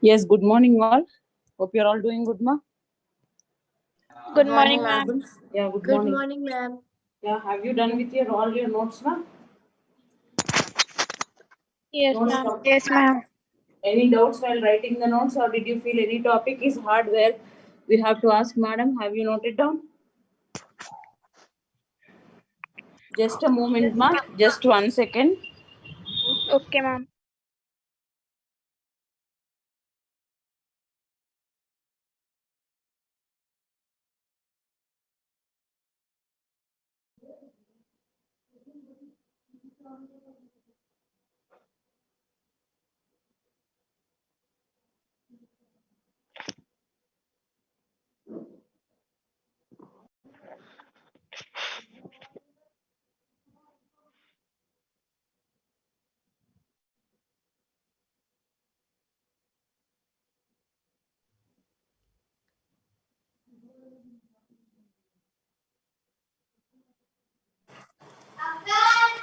Yes, good morning all. Hope you're all doing good, ma. Good morning, ma'am. Yeah, good Good morning. morning, ma'am. Yeah, have you done with your all your notes, ma? Yes, Notes ma'am. com- Yes, ma'am. Any doubts while writing the notes, or did you feel any topic is hard where we have to ask madam? Have you noted down? Just a moment, ma. Just 1 second. Okay, ma'am.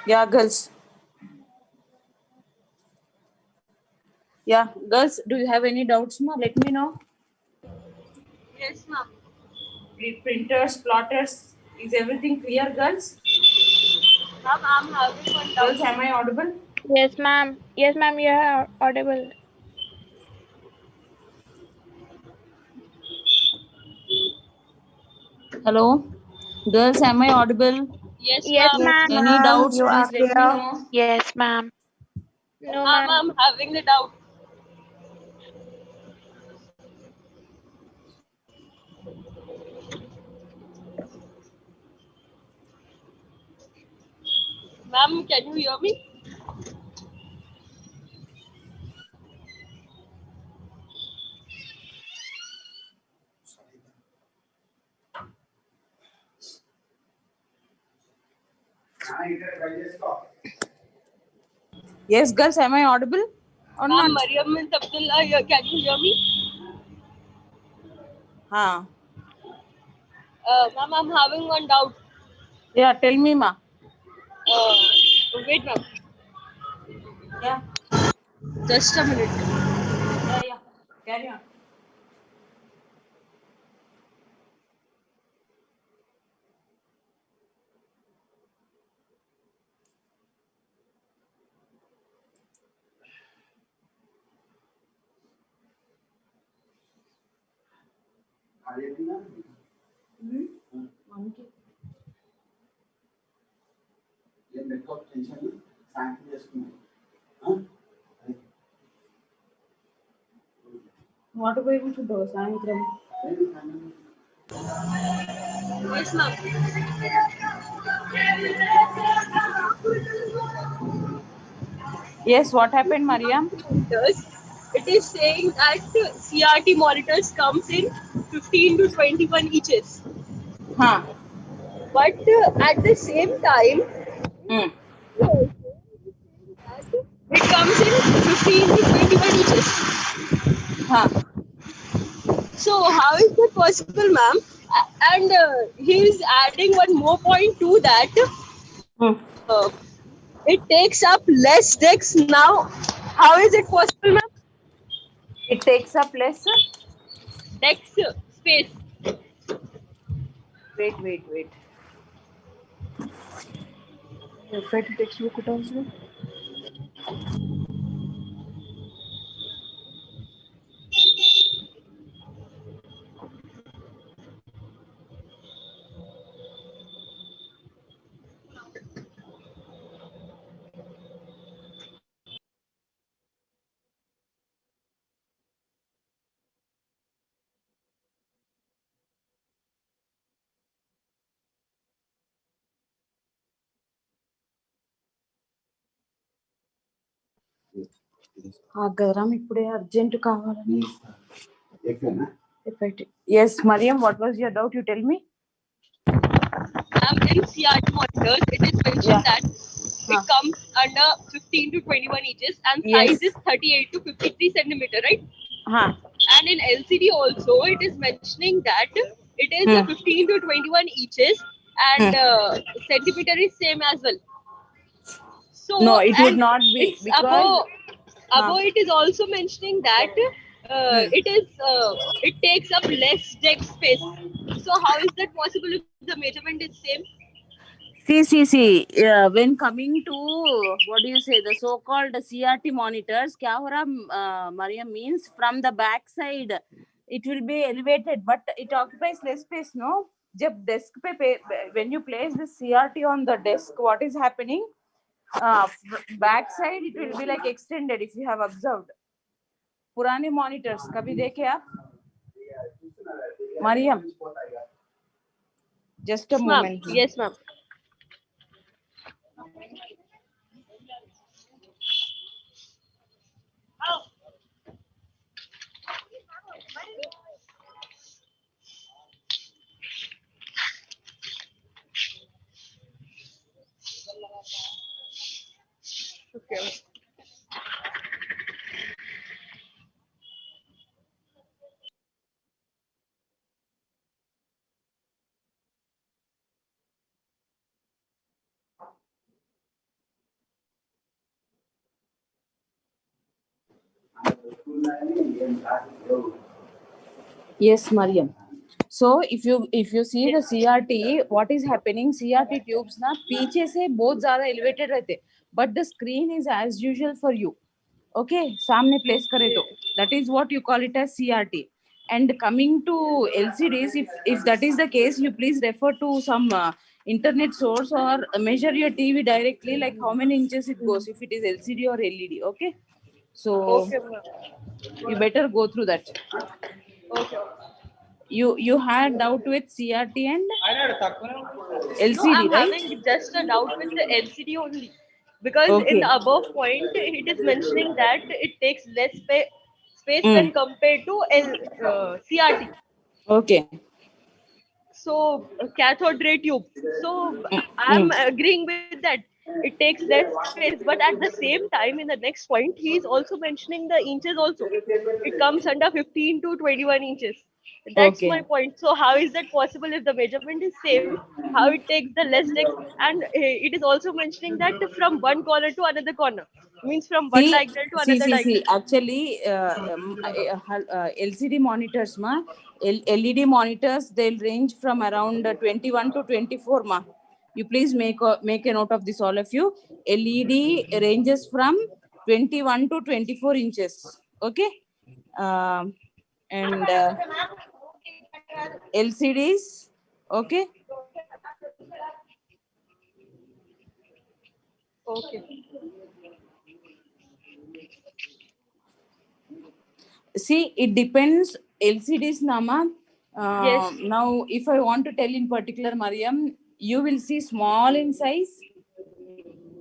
Yeah, girls. Yeah, girls, do you have any doubts, ma? Let me know. Yes, ma'am. Printers, plotters, is everything clear, girls? Ma'am, I'm having one doubt. Girls, am I audible? Yes, ma'am. Yes, ma'am. You are audible. Hello, girls, am I audible? Yes, Yes, ma'am. ma'am. Any doubts? You are Please let me clear. know. Yes, ma'am. No, Ma'am, ma'am. I'm having the doubt. Ma'am, can you hear me? Yes, girls, am I audible or Ma'am, not? Mariam and Abdullah here. Can you hear me? Huh. Ma'am, I'm having one doubt. Yeah, tell me, ma. Wait, ma'am. Yeah, Just a minute. yeah. Carry on. What about you to do, Sankram? Yes, ma'am. Yes, what happened, Mariam? Monitors, it is saying that CRT monitors comes in 15 to 21 inches. Huh. But at the same time, Hmm. it comes in 15 to 21 inches. Huh. So how is that possible, ma'am? And he's adding one more point to that. Hmm. Uh, it takes up less decks now. How is it possible, ma'am? It takes up less. Decks space. Wait. Fed textbook it also. ఆగదరా ఇప్పుడే urgent కావాలని. Yes, Mariam, what was your doubt? You tell me. In CRT monitors, it is mentioned that it comes under 15 to 21 inches and size is 38 to 53 centimeter, right? And in LCD also, it is mentioning that it is 15 to 21 inches and centimeter is same as well. So No, it would not be it's because above it is also mentioning that it takes up less deck space. So how is that possible if the measurement is same? see. When coming to what do you say, the so-called CRT monitors, kya ho raha, Mariam, means from the back side it will be elevated, but it occupies less space. No, jab desk pe when you place the CRT on the desk, what is happening? Back side it will be like extended. If you have observed पुराने monitors, कभी देखे आप? Mariam, just a moment. Yes, ma'am. Okay. Yes, Mariam. So if you see the CRT, what is happening? CRT tubes ना पीछे से बहुत ज़्यादा elevated रहते, but the screen is as usual for you. Okay, सामने place करे तो that is what you call it as CRT. And coming to LCDs, if that is the case, you please refer to some internet source or measure your TV directly, like how many inches it goes if it is LCD or LED. Okay, so Okay, you better go through that. Okay. You had doubt with CRT and LCD, No, I'm right? having just a doubt with the LCD only. Because in Okay. the above point, it is mentioning that it takes less space when compared to CRT. Okay. So, cathode ray tube. So, I'm agreeing with that. It takes less space, but at the same time, in the next point, he is also mentioning the inches also. It comes under 15 to 21 inches. That's my Okay. point. So, how is that possible if the measurement is same? How it takes the less deck, and it is also mentioning that from one corner to another corner, means from one diagonal to another diagonal. Actually, LCD monitors, LED monitors, they'll range from around 21 to 24, You please make a note of this, all of you. LED ranges from 21 to 24 inches. Okay. And LCDs, okay. Okay. See, it depends. LCDs, Nama. Yes. Now, if I want to tell in particular, Mariam, you will see small in size.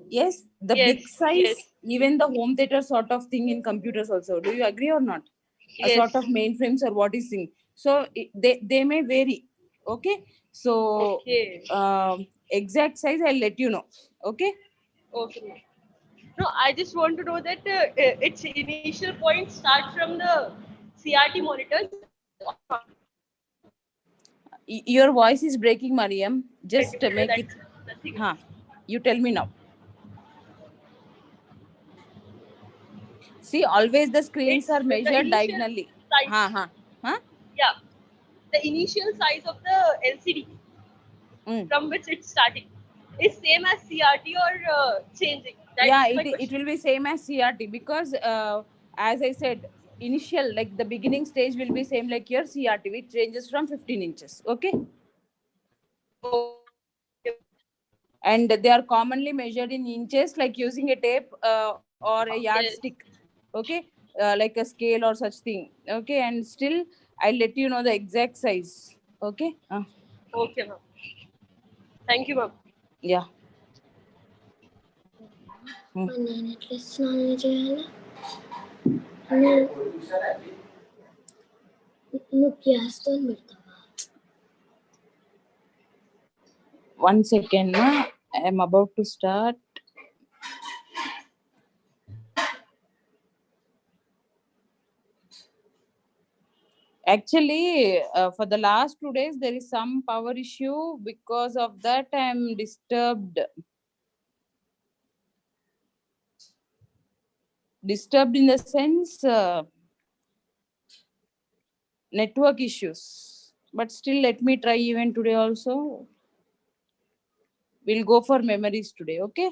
Yes, the big size, even the home theater sort of thing in computers also. Do you agree or not? A sort of mainframes or what is thing. So they may vary. Okay. So exact size, I'll let you know. Okay. Okay. No, I just want to know that its initial point starts from the CRT monitors. Your voice is breaking, Mariam. Just make it. You tell me now. See, always the screens are measured diagonally. Yeah. The initial size of the LCD from which it's starting is same as CRT or changing? It will be same as CRT because as I said, initial, like the beginning stage will be same like your CRT, which ranges from 15 inches. Okay. And they are commonly measured in inches, like using a tape or a yardstick. Okay. Like a scale or such thing. Okay. And still, I'll let you know the exact size. Okay. Okay, ma'am. Thank you, ma'am. Yeah. One second, I am about to start. Actually, for the last 2 days, there is some power issue. Because of that, I am disturbed. Disturbed in the sense network issues. But still, let me try even today also. We'll go for memories today, okay?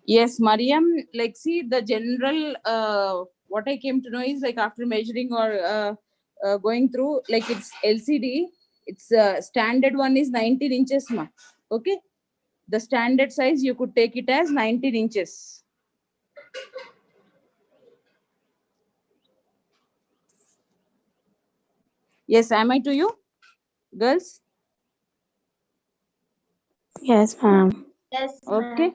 Yes, Mariam, like see the general, what I came to know is like after measuring or going through, like it's LCD, it's standard one is 19 inches, ma. Okay. The standard size, you could take it as 19 inches. Yes, am I to you, girls? Yes, ma'am. Yes, Okay.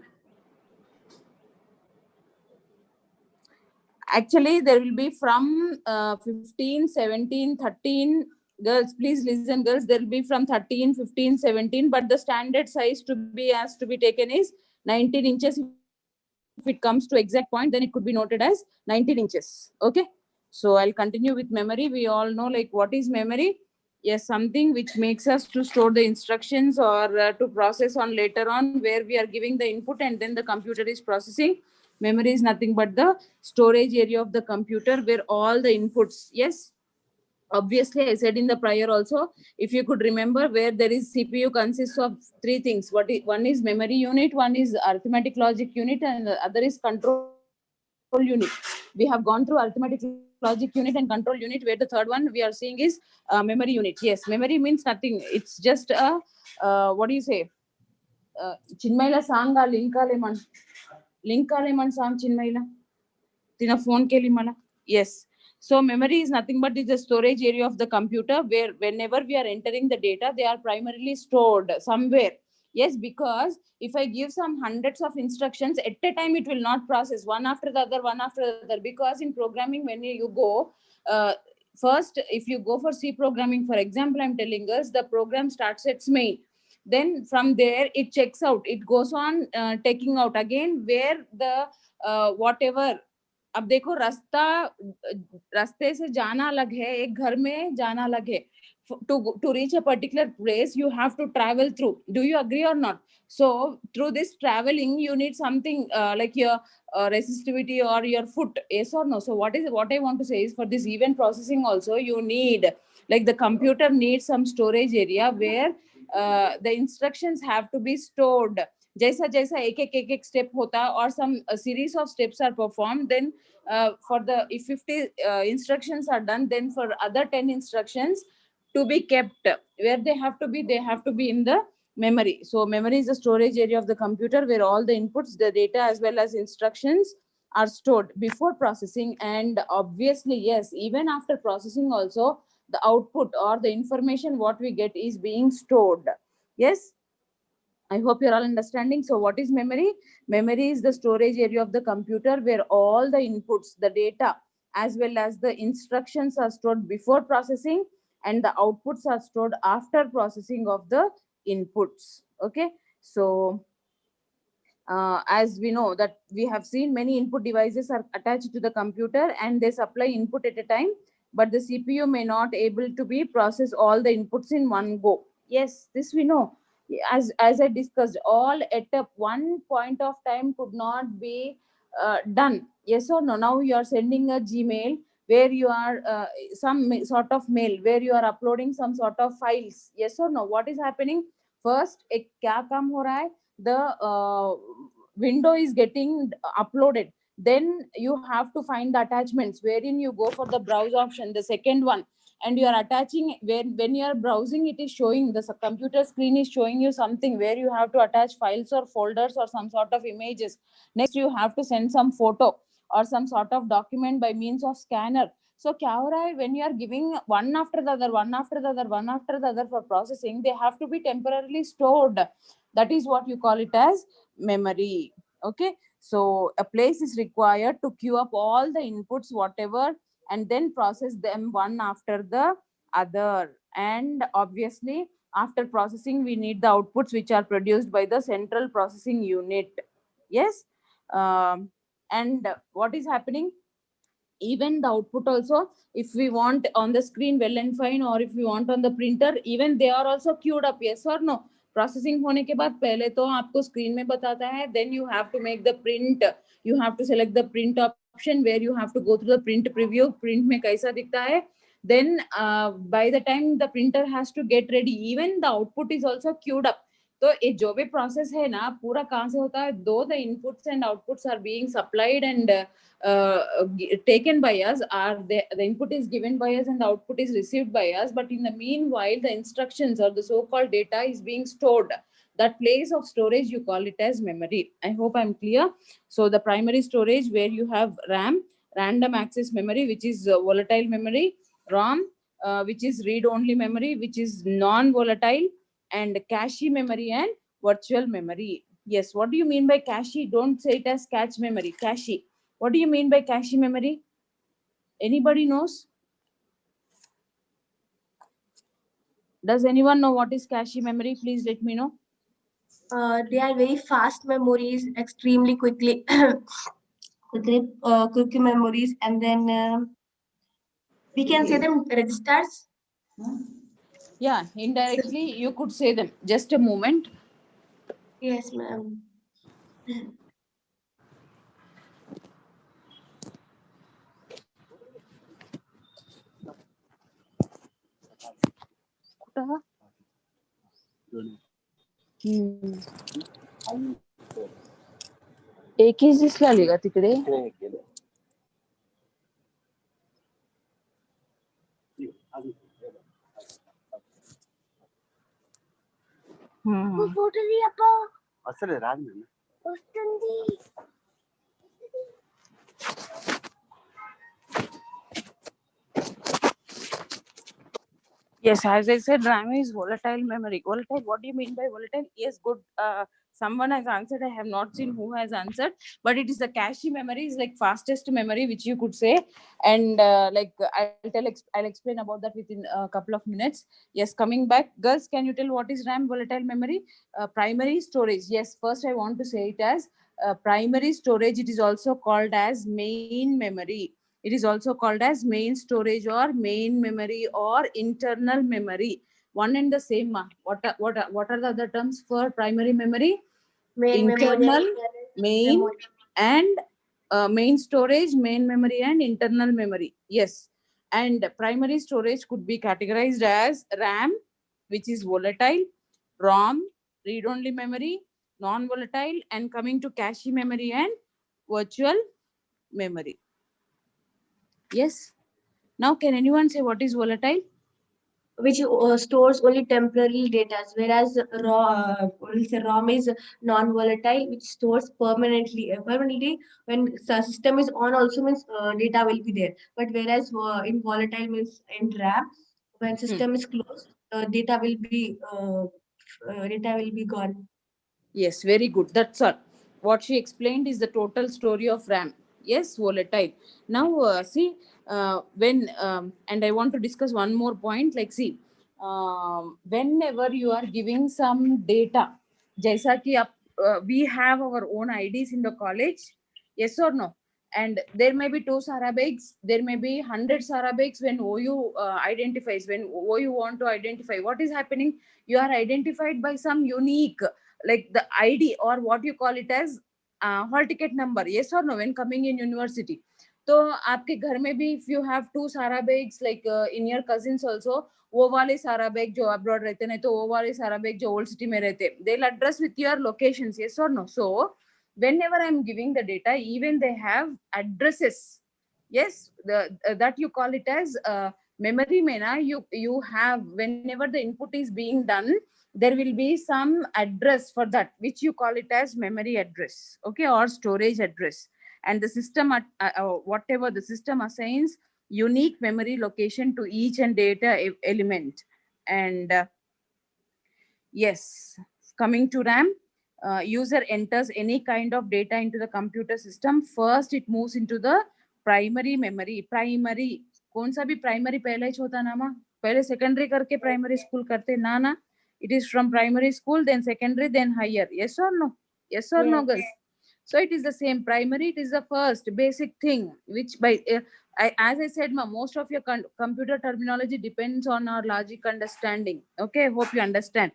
Actually, there will be from 15, 17, 13. Girls, please listen, girls. There will be from 13, 15, 17. But the standard size to be taken is 19 inches. If it comes to exact point, then it could be noted as 19 inches. Okay. So I'll continue with memory. We all know like what is memory. Yes, something which makes us to store the instructions or to process on later on, where we are giving the input and then the computer is processing. Memory is nothing but the storage area of the computer where all the inputs. Yes, obviously I said in the prior also, if you could remember, where there is CPU consists of three things. One is memory unit, one is arithmetic logic unit, and the other is control unit. We have gone through arithmetic logic unit and control unit, where the third one we are seeing is memory unit. Yes, memory means nothing, it's just a what do you say, Chinmayla sang link sang Chinmayla tina phone keli mala. Yes, so memory is nothing but is the storage area of the computer, where whenever we are entering the data, they are primarily stored somewhere. Yes, because if I give some hundreds of instructions at a time, it will not process one after the other, one after the other. Because in programming, when you go first, if you go for C programming, for example, I'm telling us the program starts its main. Then from there it checks out, it goes on taking out again, where the whatever. अब देखो रास्ते से जाना अलग है, एक घर में जाना अलग है. To reach a particular place, you have to travel through. Do you agree or not? So through this traveling, you need something like your resistivity or your foot. Yes or no? So what I want to say is, for this event processing also, you need, like the computer needs some storage area where the instructions have to be stored. जैसा जैसा एक step होता or some series of steps are performed, then for the if 50 instructions are done, then for other 10 instructions to be kept, where they have to be in the memory. So memory is the storage area of the computer where all the inputs, the data as well as instructions are stored before processing. And obviously, yes, even after processing also, the output or the information what we get is being stored. Yes, I hope you're all understanding. So what is memory? Memory is the storage area of the computer where all the inputs, the data, as well as the instructions are stored before processing, and the outputs are stored after processing of the inputs. Okay. So as we know that we have seen, many input devices are attached to the computer and they supply input at a time, but the CPU may not able to be process all the inputs in one go. Yes, this we know. As I discussed, all at a one point of time could not be done. Yes or no? Now you are sending a Gmail where you are some sort of mail where you are uploading some sort of files. Yes or no? What is happening? First, एक क्या काम हो रहा है? The window is getting uploaded. then you have to find the attachments, wherein you go for the browse option, the second one, and you are attaching. When you are browsing, it is showing, the computer screen is showing you something where you have to attach files or folders or some sort of images. Next, you have to send some photo or some sort of document by means of scanner. So kya ho raha hai, when you are giving one after the other, one after the other, one after the other for processing, they have to be temporarily stored. That is what you call it as memory. Okay, so a place is required to queue up all the inputs, whatever, and then process them one after the other. And obviously, after processing, we need the outputs which are produced by the central processing unit. Yes. And what is happening? Even the output also, if we want on the screen, well and fine, or if we want on the printer, even they are also queued up. Yes or no? Processing होने के बाद पहले तो आपको screen में बताता है, then you have to make the print, you have to select the print option where you have to go through the print preview, print में कैसा दिखता है. Then by the time the printer has to get ready, even the output is also queued up. तो ये जो भी process है ना, पूरा कहाँ से होता है? Though the inputs and outputs are being supplied and taken by us, are the input is given by us and the output is received by us, but in the meanwhile the instructions or the so-called data is being stored. That place of storage, you call it as memory. I hope I'm clear. So the primary storage, where you have RAM, random access memory, which is volatile memory, ROM, which is read-only memory, which is non-volatile, and cache memory and virtual memory. Yes, what do you mean by cache? Don't say it as cache memory. Cache, what do you mean by cache memory? Anybody knows? Does anyone know what is cache memory? Please let me know. They are very fast memories, extremely quick memories, and then we can say them registers. Yeah, indirectly you could say them. Just a moment. Yes, ma'am. एकच दिसला आली का तिकडे? అసలే రాదు Yes, as I said, RAM is volatile memory. Volatile, what do you mean by volatile? Yes, good. Someone has answered. I have not seen who has answered, but it is the cache memory, is like fastest memory, which you could say. And I'll explain about that within a couple of minutes. Yes, coming back, girls, can you tell what is RAM, volatile memory? Primary storage. Yes, first I want to say it as primary storage. It is also called as main memory. It is also called as main storage or main memory or internal memory. One and the same. What are the other terms for primary memory? Main internal, memory, main, memory. and main storage, main memory, and internal memory. Yes. And primary storage could be categorized as RAM, which is volatile, ROM, read-only memory, non-volatile, and coming to cache memory and virtual memory. Yes. Now, can anyone say what is volatile? Which stores only temporary data, whereas ROM is non-volatile, which stores permanently. Permanently, when the system is on, also means data will be there. But whereas in volatile means in RAM, when system is closed, data will be gone. Yes, very good. That's all. What she explained is the total story of RAM. Yes, volatile. Now, see, and I want to discuss one more point. Like, see, whenever you are giving some data, jaisa ki we have our own IDs in the college, yes or no? And there may be 2 Sarabics, there may be 100 Sarabics. When OU identifies, when OU want to identify, what is happening? You are identified by some unique, like the ID or what you call it as hall ticket number. Yes or no? When coming in university, तो आपके घर में भी if you have 2 सारा bags, like in your cousins also, वो वाले सारा bag जो abroad रहते नहीं तो वो वाले सारा बैग जो old city में रहते, they'll address with your locations. Yes or no? So whenever I'm giving the data, even they have addresses. Yes, that you call it as memory mena. You have, whenever the input is being done, there will be some address for that, which you call it as memory address, okay, or storage address. And the system, whatever the system assigns unique memory location to each and data element. And yes, coming to RAM, user enters any kind of data into the computer system. First, it moves into the primary memory. Primary, कौन सा भी primary पहले ही होता ना माँ? पहले secondary करके primary school करते ना? It is from primary school, then secondary, then higher. Yes or no? Yes or no, girls? So it is the same. Primary, it is the first basic thing, which by as I said, most of your computer terminology depends on our logic understanding. Okay, hope you understand.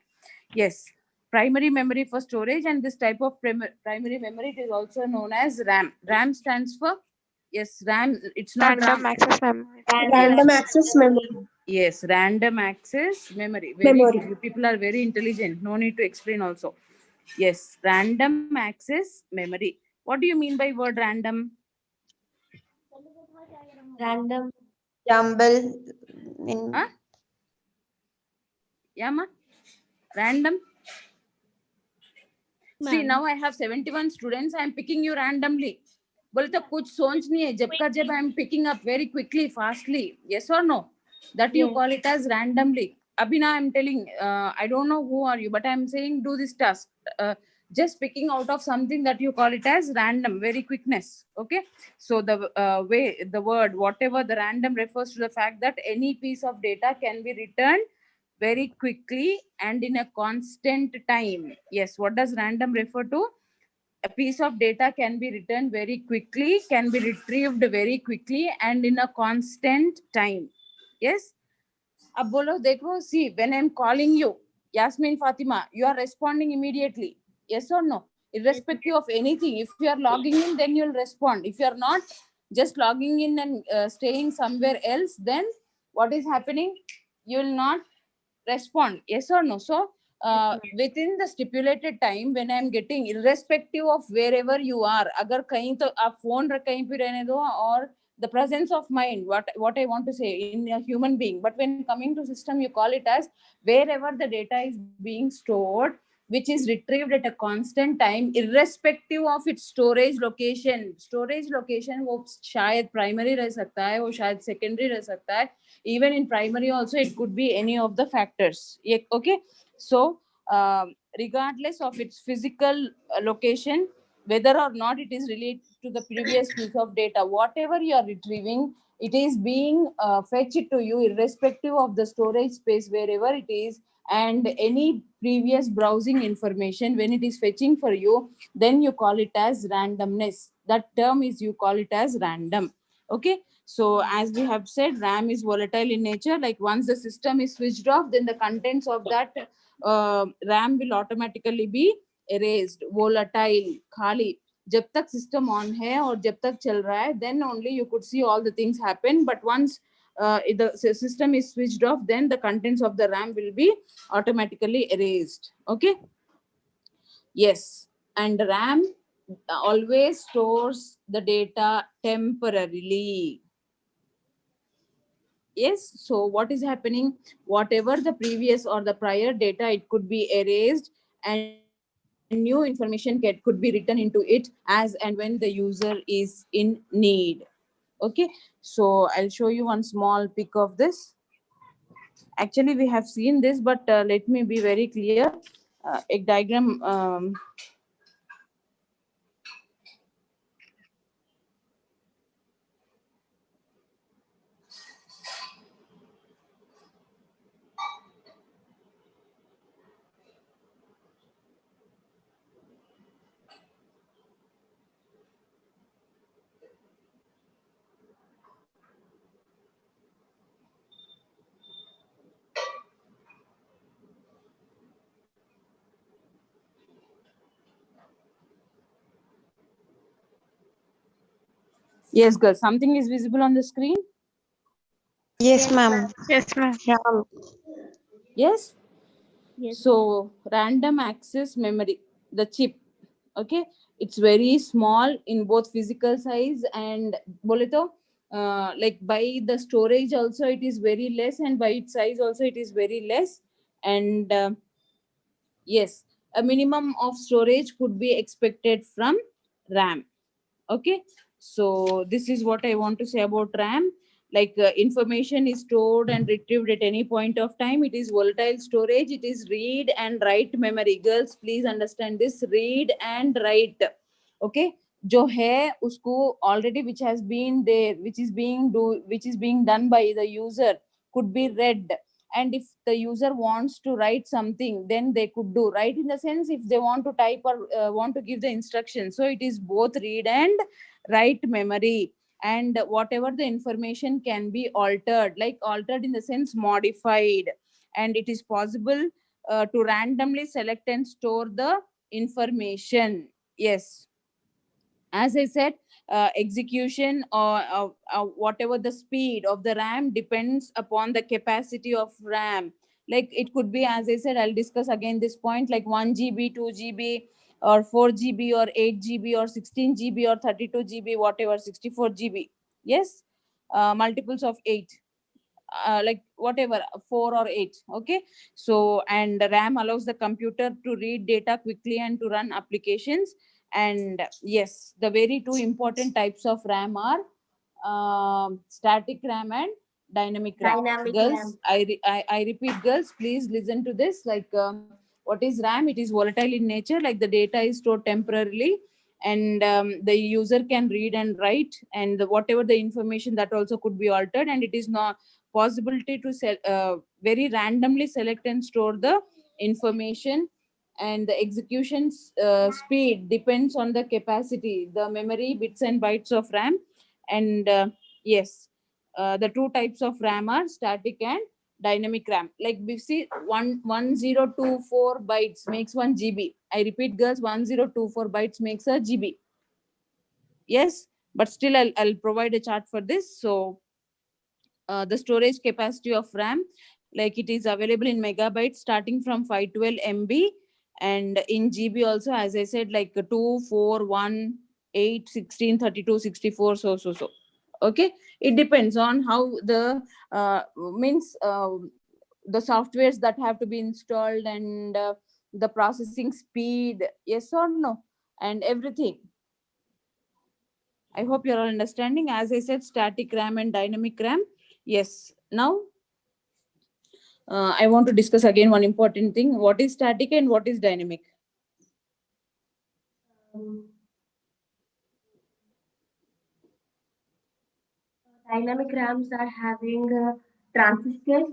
Yes, primary memory for storage, and this type of primary memory, it is also known as RAM. RAM stands for, yes, RAM. It's not Random access memory. Random access memory. Yes, random access memory. Very good. You people are very intelligent. No need to explain also. Yes, random access memory. What do you mean by word random? Random. Jumble. Huh? Yeah, ma? Random. See, now I have 71 students. I am picking you randomly. बोले तो कुछ सोच नहीं है जब का जब I am picking up very quickly, fastly. Yes or no? That you call it as randomly. Abhi now I am telling, I don't know who are you, but I am saying do this task. Just picking out of something that you call it as random, very quickness. Okay. So the way, the word, whatever the random refers to the fact that any piece of data can be returned very quickly and in a constant time. Yes, what does random refer to? A piece of data can be returned very quickly, can be retrieved very quickly, and in a constant time. Yes. Ab bolo dekho, see, when I'm calling you, Yasmin Fatima, you are responding immediately. Yes or no? Irrespective of anything. If you are logging in, then you'll respond. If you are not just logging in and staying somewhere else, then what is happening? You will not respond. Yes or no? So within the stipulated time, when I'm getting, irrespective of wherever you are, agar kahin to aap phone kahin pe rehne do, or the presence of mind, what I want to say in a human being. But when coming to system, you call it as wherever the data is being stored, which is retrieved at a constant time, irrespective of its storage location. Storage location वो शायद primary रह सकता है, वो शायद secondary रह सकता है. Even in primary also, it could be any of the factors. Okay. So regardless of its physical location, whether or not it is related to the previous piece of data, whatever you are retrieving, it is being fetched to you irrespective of the storage space wherever it is, and any previous browsing information. When it is fetching for you, then you call it as randomness. That term is, you call it as random. Okay. So as we have said, RAM is volatile in nature. Like once the system is switched off, then the contents of that RAM will automatically be erased. Volatile, khali. जब तक system on है और जब तक चल रहा है, then only you could see all the things happen. But once the system is switched off, then the contents of the RAM will be automatically erased. Okay. Yes. And RAM always stores the data temporarily. Yes. So what is happening? Whatever the previous or the prior data, it could be erased, and new information could be written into it as and when the user is in need. Okay. So I'll show you one small pic of this. Actually, we have seen this, but let me be very clear. A diagram. Yes, girl. Something is visible on the screen. Yes, ma'am. Yes, ma'am. Yes. So random access memory, the chip. Okay. It's very small in both physical size and bole to, like by the storage also it is very less, and by its size also it is very less. And yes, a minimum of storage could be expected from RAM. Okay, so this is what I want to say about RAM. Like information is stored and retrieved at any point of time. It is volatile storage. It is read and write memory. Girls, please understand this: read and write. Okay, जो है उसको already which has been there, which is being done by the user, could be read. And if the user wants to write something, then they could do write, in the sense if they want to type or want to give the instructions. So it is both read and write memory. And whatever the information can be altered, like altered in the sense modified. And it is possible to randomly select and store the information. Yes, as I said, execution or whatever the speed of the RAM depends upon the capacity of RAM. Like it could be, as I said, I'll discuss again this point, like 1 GB, 2 GB, or 4 GB, or 8 GB, or 16 GB, or 32 GB, whatever, 64 GB. Yes, multiples of 8. Like whatever, 4 or 8. Okay, so and RAM allows the computer to read data quickly and to run applications. And yes, the very two important types of RAM are static RAM and dynamic RAM. Dynamic Girls, RAM. I repeat, girls, please listen to this. Like what is RAM? It is volatile in nature, like the data is stored temporarily, and the user can read and write, and whatever the information, that also could be altered. And it is not possibility to very randomly select and store the information. And the execution speed depends on the capacity, the memory bits and bytes of RAM. And yes, the two types of RAM are static and dynamic RAM. Like we see 1024 bytes makes 1 GB. I repeat, girls, 1024 bytes makes a GB. Yes, but still I'll provide a chart for this. So the storage capacity of RAM, like it is available in megabytes starting from 512 MB, and in GB also, as I said, like 2, 4, 1, 8, 16, 32, 64, so. Okay, it depends on how the means the softwares that have to be installed, and the processing speed, yes or no, and everything. I hope you're all understanding. As I said, static RAM and dynamic RAM. Yes. Now, I want to discuss again one important thing. What is static and what is dynamic? Dynamic RAMs are having transistors,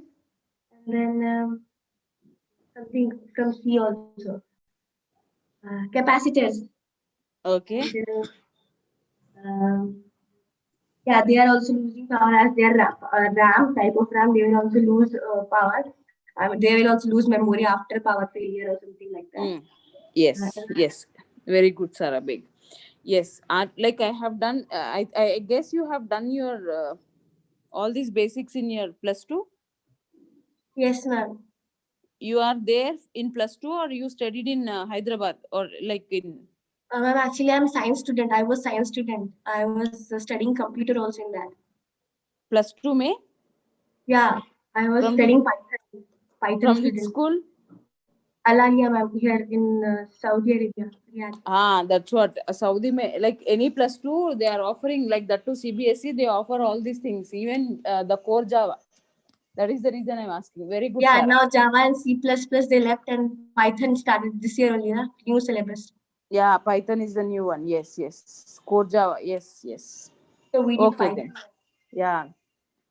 and then something from C also. Capacitors. Okay. Yeah, they are also losing power as their RAM type of RAM. They will also lose power. They will also lose memory after power failure or something like that. Yes, yes. Very good, Sarah Beg. Yes, like I have done, I guess you have done your all these basics in your +2. Yes, ma'am. You are there in +2, or you studied in Hyderabad, or like in? Ma'am, actually, I'm a science student. I was science student. I was studying computer also in that. +2 May? Yeah, I was studying Python. From student. which school? Alania, ma'am, here in Saudi Arabia. Yeah. That's what Saudi may, like any +2 they are offering, like that to CBSE. They offer all these things, even the core Java. That is the reason I'm asking. Very good. Yeah, Sarah. now Java and C++ they left, and Python started this year only, new syllabus. Yeah, Python is the new one. Yes, yes. Core Java. Yes, yes. So we did okay Python. Then. Yeah.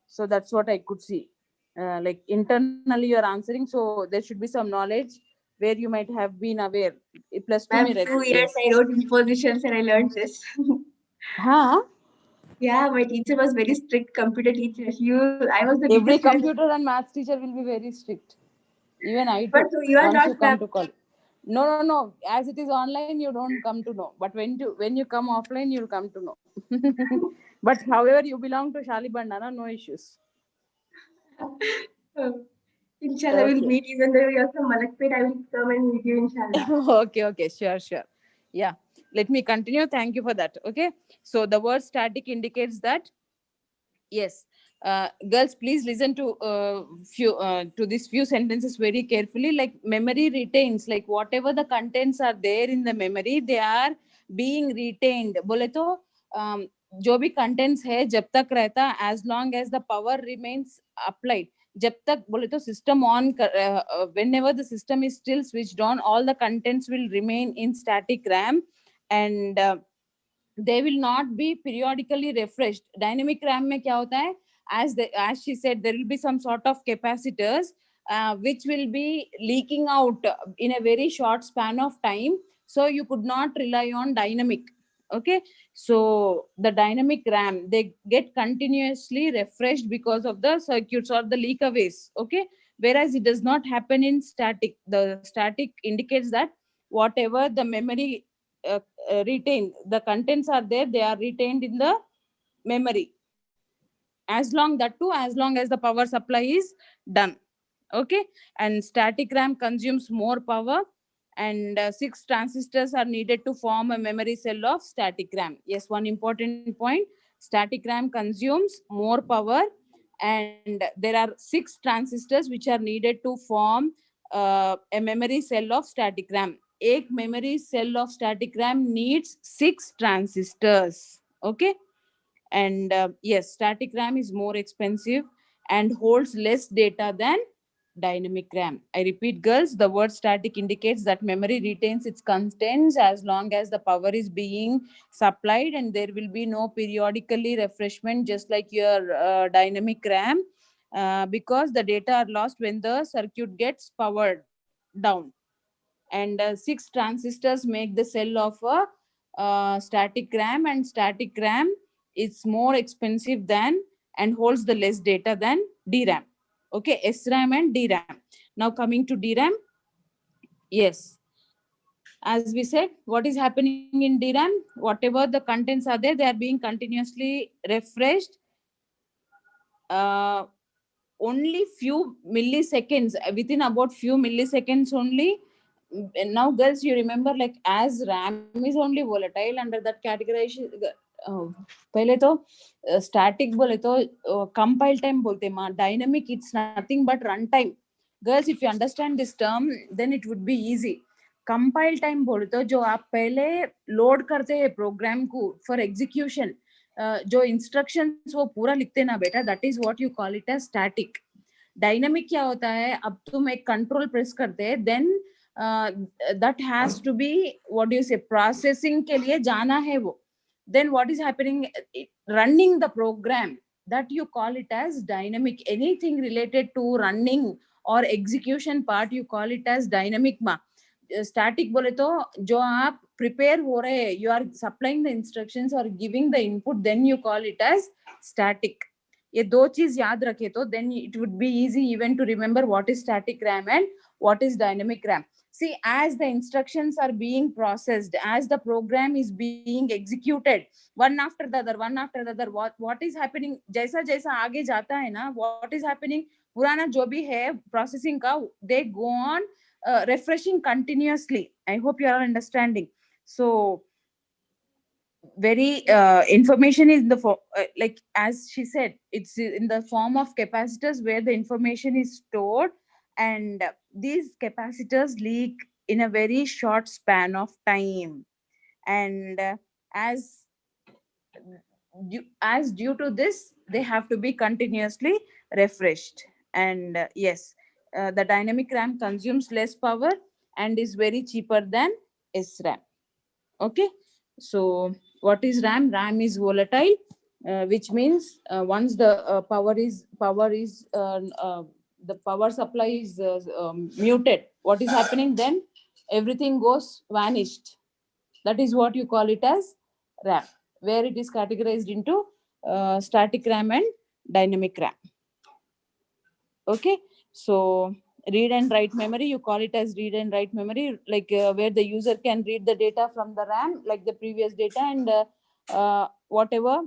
So that's what I could see. Like internally you're answering, so there should be some knowledge where you might have been aware. +2 Ma'am, mein 2 years I wrote impositions and I learned this. Huh? Yeah, my teacher was very strict, computer teacher. I was the Every biggest student. computer and maths teacher will be very strict. Even I too. But you are once not, you come to college. No. As it is online, you don't come to know. But when you come offline, you'll come to know. But however, you belong to Shalibandana, no issues. Inshallah, we'll meet. Even though you're from Malakpet, I will come and meet you, inshallah. Okay, sure. Yeah. let me continue. Thank you for that. Okay, so the word static indicates that, yes, girls, please listen to these few sentences very carefully. Like, memory retains, like whatever the contents are there in the memory, they are being retained. बोले तो जो भी contents है जब तक रहता, as long as the power remains applied, जब तक बोले तो system on, whenever the system is still switched on, all the contents will remain in static RAM, and they will not be periodically refreshed. Dynamic RAM में क्या होता है, as she said, there will be some sort of capacitors which will be leaking out in a very short span of time, so you could not rely on dynamic. Okay, so the dynamic RAM, they get continuously refreshed because of the circuits or the leakaways. Okay, whereas it does not happen in static. The static indicates that whatever the memory retained, the contents are there, they are retained in the memory, as long as the power supply is done. Okay, and static RAM consumes more power, and 6 transistors are needed to form a memory cell of static RAM. Yes, one important point, static RAM consumes more power, and there are 6 transistors which are needed to form a memory cell of static RAM. एक memory cell of static RAM needs 6 transistors. Okay, and yes, static RAM is more expensive and holds less data than dynamic RAM. I repeat, girls, the word static indicates that memory retains its contents as long as the power is being supplied, and there will be no periodically refreshment, just like your dynamic RAM, because the data are lost when the circuit gets powered down. And 6 transistors make the cell of a static RAM, and static RAM is more expensive than and holds the less data than DRAM. Okay, SRAM and DRAM. Now coming to DRAM, yes, as we said, what is happening in DRAM? Whatever the contents are there, they are being continuously refreshed. Only few milliseconds, within about few milliseconds only. Now, girls, you remember, like, as RAM is only volatile, under that categorization, पहले तो static बोले तो compile time बोलते माँ, dynamic it's nothing but run time. Girls, if you understand this term, then it would be easy. Compile time बोले तो जो आप पहले load करते हैं program को for execution, जो instructions वो पूरा लिखते ना बेटा, that is what you call it as static. Dynamic क्या होता है, अब तुम एक control press करते हैं, then that has to be, what do you say, processing के लिए जाना है वो, then what is happening, running the program, that you call it as dynamic. Anything related to running or execution part, you call it as dynamic मा. Static बोले तो जो आप prepare हो रहे हैं, you are supplying the instructions or giving the input, then you call it as static. ये दो चीज याद रखे तो then it would be easy even to remember what is static RAM and what is dynamic RAM. See, as the instructions are being processed, as the program is being executed, one after the other, what is happening, जैसा जैसा आगे जाता है ना, what is happening, पुराना जो भी है processing का, they go on refreshing continuously. I hope you are understanding. So very information is in the like, as she said, it's in the form of capacitors where the information is stored, and these capacitors leak in a very short span of time, and as due to this, they have to be continuously refreshed. And yes, the dynamic RAM consumes less power and is very cheaper than SRAM. Okay, so what is RAM? RAM is volatile, which means once the power is the power supply is muted, what is happening then? Everything goes vanished. That is what you call it as RAM, where it is categorized into static RAM and dynamic RAM. Okay, so read and write memory, you call it as read and write memory, like where the user can read the data from the RAM, like the previous data, and whatever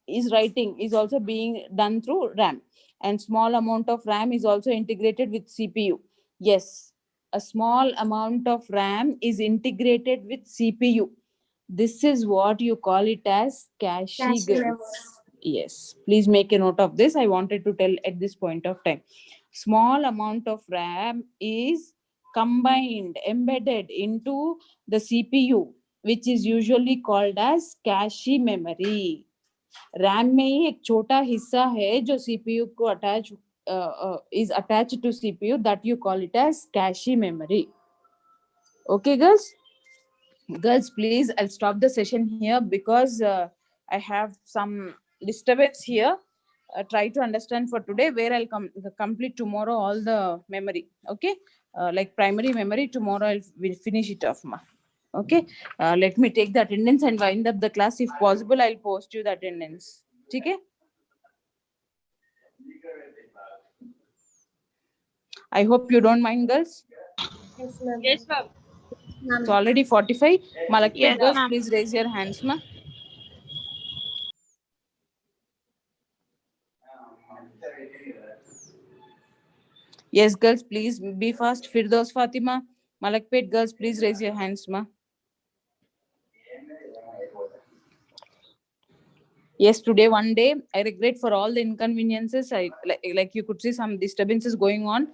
is writing is also being done through RAM. And small amount of RAM is also integrated with CPU. Yes, a small amount of RAM is integrated with CPU. This is what you call it as cache, Cache girls. memory. Yes, please make a note of this. I wanted to tell at this point of time. Small amount of RAM is combined, embedded into the CPU, which is usually called as cache memory. RAM में ही एक छोटा हिस्सा है जो CPU को attach is attached to CPU, that you call it as cache memory. Okay, girls? Girls, please, I'll stop the session here because I have some disturbance here. Try to understand for today, where I'll complete tomorrow all the memory. Okay, like primary memory, tomorrow we'll finish it off, ma. Okay, let me take the attendance and wind up the class. If possible, I'll post you the attendance. Okay. I hope you don't mind, girls. Yes, ma'am. Yes, ma'am. It's already 45. Malakpet Yes, girls, ma'am. please raise your hands, ma. Yes, girls, please be fast. Firdaus Fatima. Malakpet girls, please raise your hands, ma. Yes, today one day, I regret for all the inconveniences. I like you could see some disturbances going on.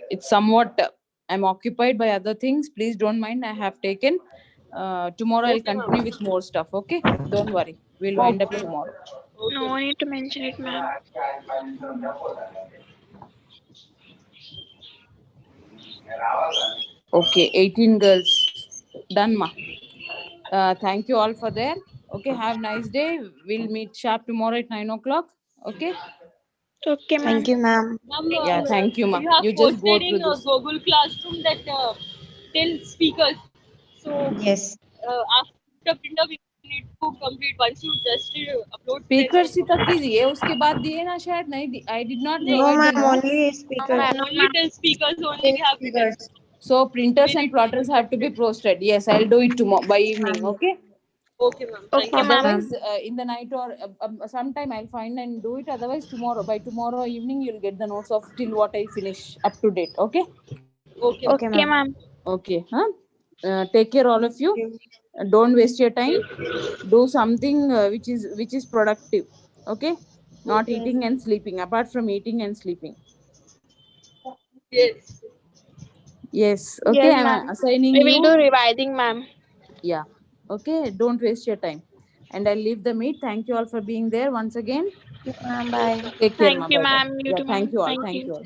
It's somewhat I'm occupied by other things. Please don't mind. I have taken. Tomorrow I'll continue with more stuff. Okay, don't worry. We'll wind up tomorrow. No need to mention it, ma'am. Okay, 18 girls. Done, ma. Thank you all for there. Okay, have nice day. We'll meet sharp tomorrow at 9 o'clock. Okay. Okay, ma'am. Thank you, ma'am. Ma'am, Yeah, thank you, ma'am. You have You just go posted through in this. Google Classroom that 10 speakers. So Yes. after printer, we need to complete once you just upload. Speakers ही तक ही दिए, उसके बाद दिए ना शायद नहीं. I did not No, provide the ma'am. notes. Only speakers. Only 10 speakers only we have written. Speakers. So printers and plotters have to be posted. Yes, I'll do it tomorrow by evening. Okay. Okay, ma'am. Thank Okay, you. ma'am. Otherwise, in the night or sometime I'll find and do it. Otherwise, by tomorrow evening, you'll get the notes of till what I finish up to date. Okay. Okay, Okay, Okay, ma'am. ma'am. Okay. Huh? Take care, all of you. Don't waste your time. Do something which is productive. Okay. Not eating and sleeping. Apart from eating and sleeping. Yes. Yes. Okay. Yes, I'm ma'am. assigning We will you. do revising, ma'am. Yeah. Okay. Don't waste your time. And I'll leave the meet. Thank you all for being there once again. Ma'am, bye. Take care, Thank ma. you, Bye bye. ma'am. You Yeah. too, Thank ma'am. you all. Thank Thank you. you all.